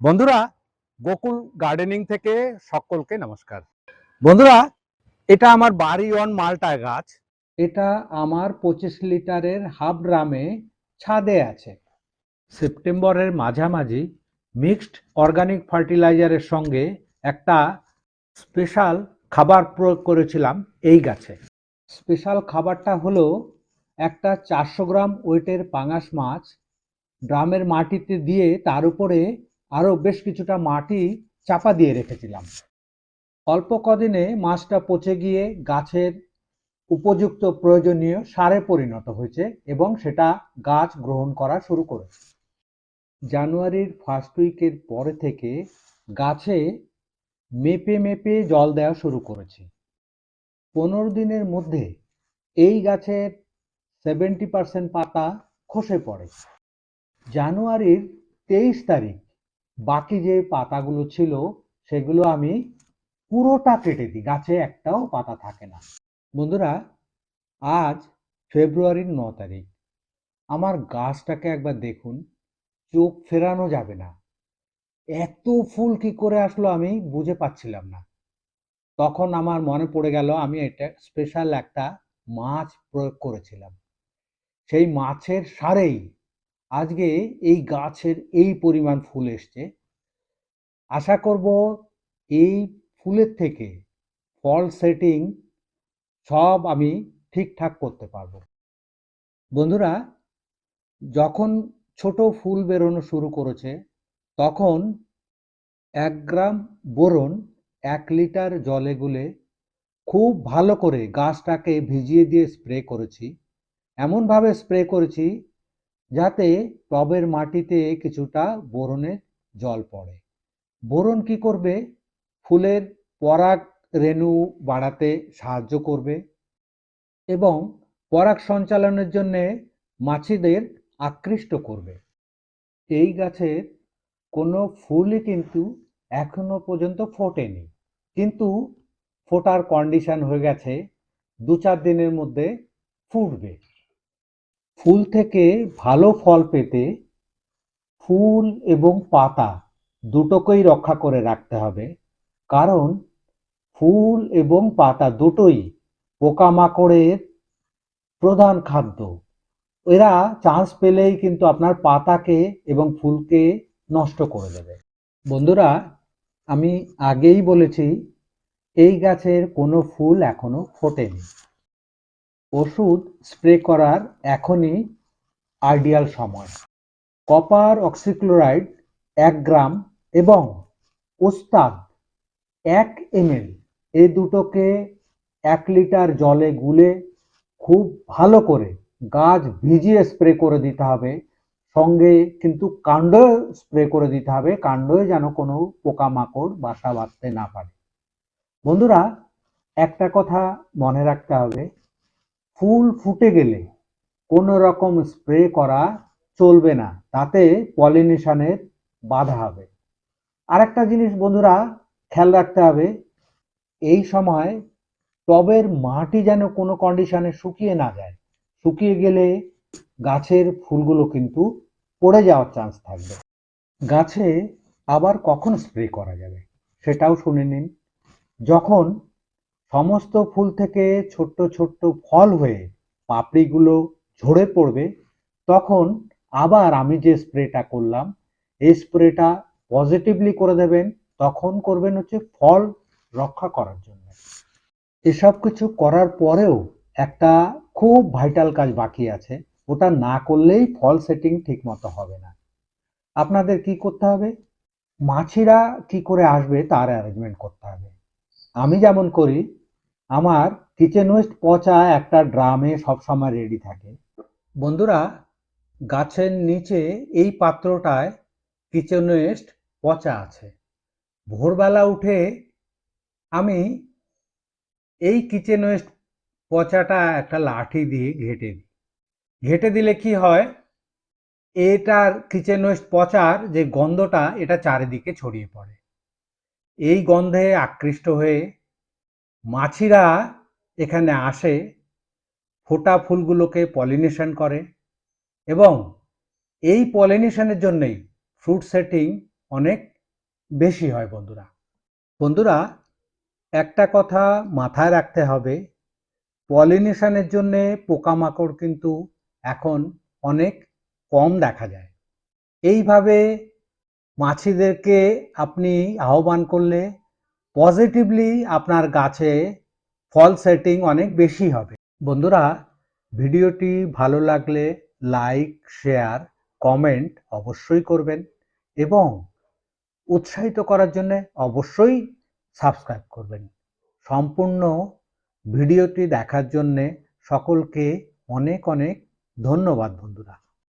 বন্ধুরা, গোকুল গার্ডেনিং থেকে সকলকে নমস্কার। বন্ধুরা, এটা আমার বাড়ি অন মালটা গাছ। এটা আমার 25 লিটারের হাফ ড্রামে ছাদে আছে। সেপ্টেম্বরের মাঝামাঝি মিক্সড অর্গানিক ফার্টিলাইজারের সঙ্গে একটা স্পেশাল খাবার প্রয়োগ করেছিলাম এই গাছে। স্পেশাল খাবারটা হলো একটা 400 গ্রাম ওয়েটের পাঙাশ মাছ ড্রামের মাটিতে দিয়ে তার উপরে আরও বেশ কিছুটা মাটি চাপা দিয়ে রেখেছিলাম। অল্প কদিনে মাছটা পচে গিয়ে গাছের উপযুক্ত প্রয়োজনীয় সারে পরিণত হয়েছে এবং সেটা গাছ গ্রহণ করা শুরু করেছে। জানুয়ারির ফার্স্ট উইকের পরে থেকে গাছে মেপে মেপে জল দেওয়া শুরু করেছি। 15 দিনের মধ্যে এই গাছের 70% পাতা খসে পড়ে। জানুয়ারির 23 তারিখ বাকি যে পাতাগুলো ছিল সেগুলো আমি পুরোটা কেটে দিই, গাছে একটাও পাতা থাকে না। বন্ধুরা, আজ ফেব্রুয়ারির 9 তারিখ। আমার গাছটাকে একবার দেখুন, চোখ ফেরানো যাবে না। এত ফুল কি করে আসলো আমি বুঝে পাচ্ছিলাম না। তখন আমার মনে পড়ে গেল আমি এটা স্পেশাল একটা মাছ প্রয়োগ করেছিলাম। সেই মাছের সারেই আজকে এই গাছের এই পরিমাণ ফুল এসছে। আশা করব এই ফুলের থেকে ফল সেটিং সব আমি ঠিকঠাক করতে পারবো। বন্ধুরা, যখন ছোট ফুল বেরোনো শুরু করেছে তখন 1 গ্রাম বোরন 1 লিটার জলে গুলে খুব ভালো করে গাছটাকে ভিজিয়ে দিয়ে স্প্রে করেছি। এমনভাবে স্প্রে করেছি যাতে টবের মাটিতে কিছুটা বোরনের জল পড়ে। বোরন কি করবে? ফুলের পরাগ রেণু বাড়াতে সাহায্য করবে এবং পরাগ সঞ্চালনের জন্যে মাছিদের আকৃষ্ট করবে। এই গাছের কোনো ফুলই কিন্তু এখনো পর্যন্ত ফোটেনি, কিন্তু ফোটার কন্ডিশন হয়ে গেছে। 2-4 দিনের মধ্যে ফুটবে। ফুল থেকে ভালো ফল পেতে ফুল এবং পাতা দুটোকেই রক্ষা করে রাখতে হবে, কারণ ফুল এবং পাতা দুটোই পোকামাকড়ের প্রধান খাদ্য। এরা চান্স পেলেই কিন্তু আপনার পাতাকে এবং ফুলকে নষ্ট করে দেবে। বন্ধুরা, আমি আগেই বলেছি এই গাছের কোনো ফুল এখনো ফোটেনি। ওষুধ স্প্রে করার এখনই আইডিয়াল সময়। কপার অক্সিক্লোরাইড 1 গ্রাম এবং ওস্তাদ 1 ml এই দুটোকে 1 লিটার জলে গুলে খুব ভালো করে গাছ ভিজিয়ে স্প্রে করে দিতে হবে। সঙ্গে কিন্তু কাণ্ড স্প্রে করে দিতে হবে, কাণ্ডে যেন কোনো পোকামাকড় বাসা বাঁধতে না পারে। বন্ধুরা, একটা কথা মনে রাখতে হবে, ফুল ফুটে গেলে কোনো রকম স্প্রে করা চলবে না, তাতে পলিনেশনের বাধা হবে। আরেকটা জিনিস বন্ধুরা খেয়াল রাখতে হবে, এই সময় টবের মাটি যেন কোনো কন্ডিশনে শুকিয়ে না যায়। শুকিয়ে গেলে গাছের ফুলগুলো কিন্তু পড়ে যাওয়ার চান্স থাকবে। গাছে আবার কখন স্প্রে করা যাবে সেটাও শুনে নিন। যখন সমস্ত ফুল থেকে ছোট্ট ছোট্ট ফল হয়ে পাপড়িগুলো ঝরে পড়বে, তখন আবার আমি যে স্প্রেটা করলাম এই স্প্রেটা পজিটিভলি করে দেবেন। তখন করবেন হচ্ছে ফল রক্ষা করার জন্য। এসব কিছু করার পরেও একটা খুব ভাইটাল কাজ বাকি আছে, ওটা না করলেই ফল সেটিং ঠিক মতো হবে না। আপনাদের কি করতে হবে? মাছিরা কি করে আসবে তার অ্যারেঞ্জমেন্ট করতে হবে। আমি যেমন করি, আমার কিচেন ওয়েস্ট পচা একটা ড্রামে সবসময় রেডি থাকে। বন্ধুরা, গাছের নিচে এই পাত্রটায় কিচেন ওয়েস্ট পচা আছে। ভোরবেলা উঠে আমি এই কিচেন ওয়েস্ট পচাটা একটা লাঠি দিয়ে ঘেঁটে দিই। ঘেঁটে দিলে কি হয়, এটার কিচেন ওয়েস্ট পচার যে গন্ধটা এটা চারিদিকে ছড়িয়ে পড়ে। এই গন্ধে আকৃষ্ট হয়ে মাছিরা এখানে আসে, ফোটা ফুলগুলোকে পলিনেশন করে এবং এই পলিনেশনের জন্যই ফ্রুট সেটিং অনেক বেশি হয় বন্ধুরা। বন্ধুরা, একটা কথা মাথায় রাখতে হবে, পলিনেশনের জন্য পোকামাকড় কিন্তু এখন অনেক কম দেখা যায়। এইভাবে মাছিদেরকে আপনি আহ্বান করলে পজিটিভলি আপনার গাছে ফল সেটিং অনেক বেশি হবে। বন্ধুরা, ভিডিওটি ভালো লাগলে লাইক, শেয়ার, কমেন্ট অবশ্যই করবেন এবং উৎসাহিত করার জন্য অবশ্যই সাবস্ক্রাইব করবেন। সম্পূর্ণ ভিডিওটি দেখার জন্য সকলকে অনেক অনেক ধন্যবাদ বন্ধুরা।